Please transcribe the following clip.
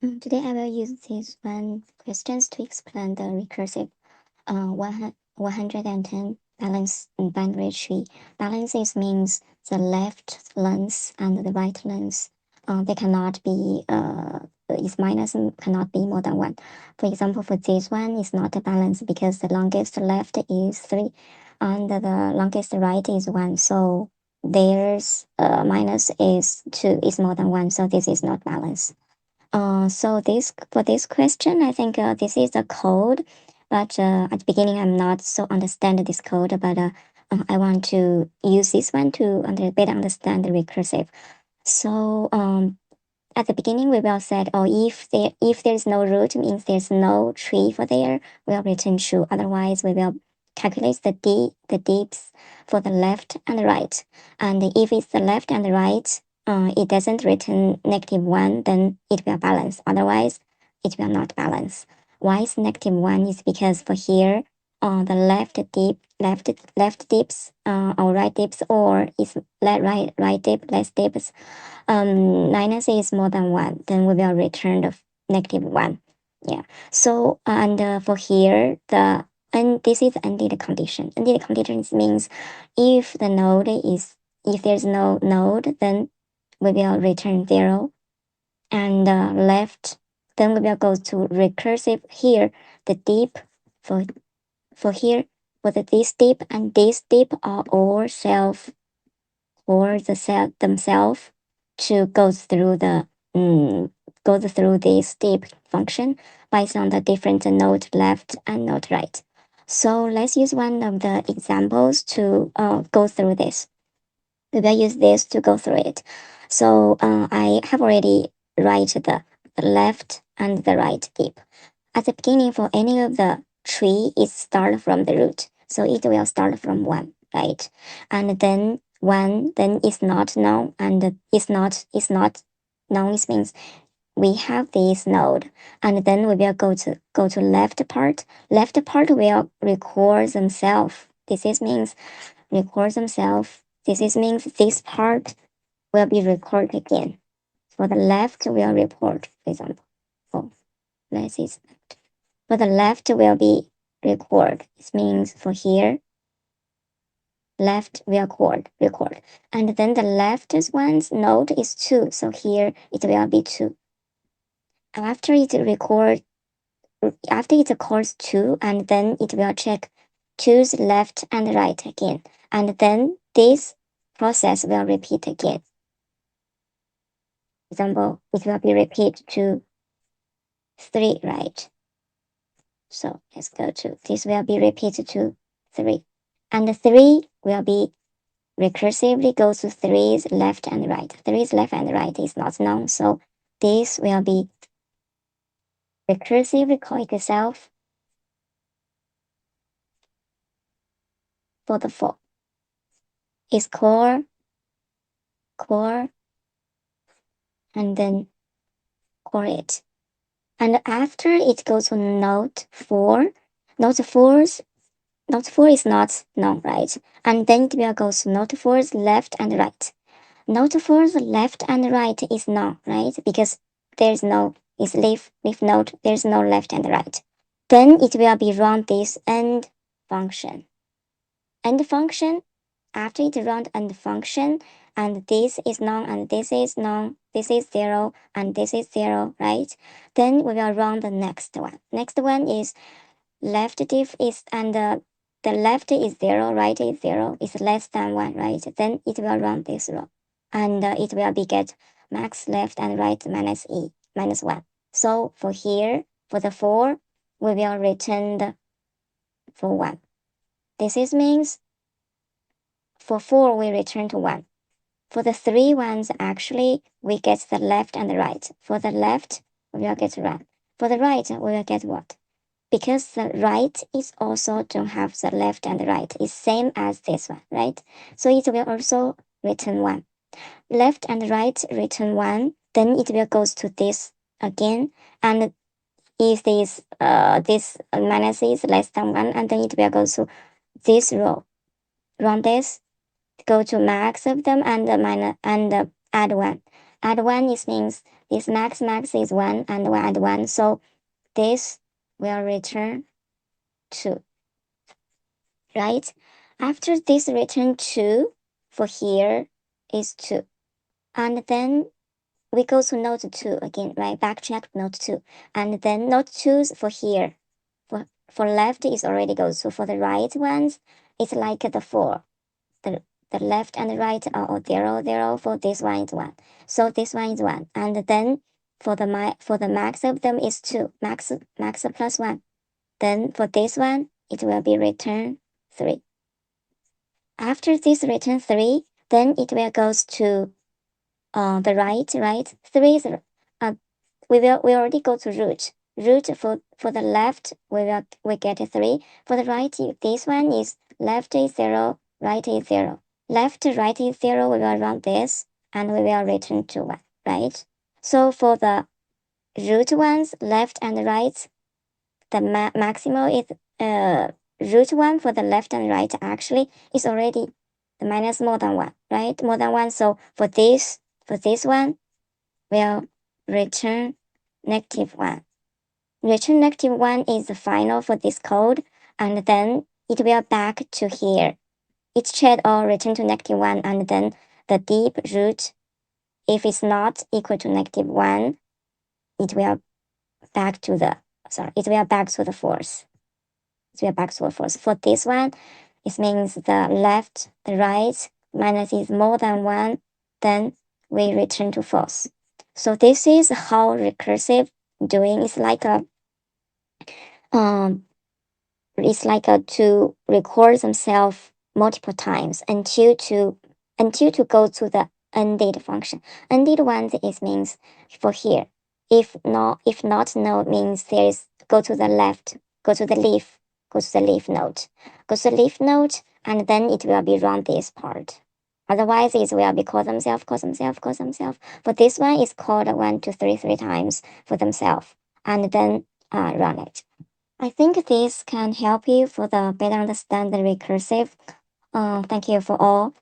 Today I will use these one questions to explain the recursive 110 balance binary tree. Balances means the left length and the right length. They cannot be is minus and cannot be more than one. For example, for this one, it's not a balance because the longest left is 3 and the longest right is 1. So there's minus is 2 is more than 1. So this is not balance. So this for this question, I think this is a code, but at the beginning I'm not so understand this code, but I want to use this one to better understand the recursive. So at the beginning we will said, oh, if there's no root means there's no tree for there, we'll return true. Otherwise, we will calculate the deeps for the left and the right. And if it's the left and the right, it doesn't return -1, then it will balance. Otherwise, it will not balance. Why is -1 is because for here, the left dips, or right dips, or is right dip, less dips, minus is more than 1, then we will return the -1. Yeah. So, and for here, and this is ended condition. Ended condition means if the node is, if there's no node, then we will return 0. And left, then we will go to recursive here. The deep for here, for this deep and this deep are all self, or the cell themselves to go through the this step function based on the different node left and node right. So let's use one of the examples to go through this. We will use this to go through it. So I have already write the left and the right deep. At the beginning, for any of the tree, it start from the root. So it will start from 1, right? And then 1, then it's not known, and it's not known. It means we have this node, and then we will go to left part. Left part will record themselves. This is means record themselves. This is means this part will be recorded again. For the left will report, for example. Oh, let's see. For the left will be record. It means for here, left will record. And then the left's one's node is 2. So here it will be 2. After it records 2, and then it will check 2's left and right again. And then this process will repeat again. Example, it will be repeat to 3, right? So let's go to, this will be repeated to 3. And the 3 will be recursively go to 3's left and right. 3's left and right is not known, so this will be recursively call itself for the 4. It's core, and then core it. And after it goes to node 4, node 4 is not known, right? And then it will go to node 4's left and right. Node 4's left and right is known, right? Because there's no, it's leaf node, there's no left and right. Then it will be run this end function. End function, after it run end function, and this is known, and this is known, this is 0, and this is 0, right? Then we will run the next one. Next one is left diff is, and the left is 0, right is 0, is less than 1, right? Then it will run this row, and it will be get max left and right minus 1. So for here, for the 4, we will return the for 1. This is means for 4 we return to 1. For the 3 ones, actually we get the left and the right. For the left, we will get 1. For the right, we will get what? Because the right is also don't have the left and the right. It's same as this one, right? So it will also return 1. Left and right return 1. Then it will goes to this again, and if this minus is less than 1, and then it will go to this row. Run this, go to max of them, and minus and add 1. Add 1 is means This max is 1 and 1 and 1. So this will return 2, right? After this return 2, for here is 2. And then we go to node 2 again, right? Backtrack node 2. And then node 2 for here. For left is already goes. So for the right ones, it's like the 4. The left and the right are all 0, 0. For this one is 1. So this one is 1. And then for the max of them is 2. Max plus 1. Then for this one, it will be return 3. After this return 3, then it will goes to the right. 3 is we already go to root. Root for the left we get 3. For the right, this one is left is 0, right is 0. Left, right is 0, we will run this and we will return to 1, right? So for the root ones, left and right, the maximal is root 1 for the left and right actually is already the minus more than 1, right? More than 1. So for this one, we'll return -1. Return -1 is the final for this code, and then it will back to here. Each chat or return to -1, and then the deep root, if it's not equal to -1, it will back to the false. It will back to the false. For this one, it means the left, the right minus is more than 1, then we return to false. So this is how recursive doing. It's like a to record themselves multiple times until to go to the ended function. Ended ones it means for here. If not no means there is go to the left, go to the leaf node. Go to the leaf node and then it will be run this part. Otherwise it will be call themselves. But this one is called 1, 2, 3 times for themselves and then run it. I think this can help you for the better understand the recursive. Thank you for all.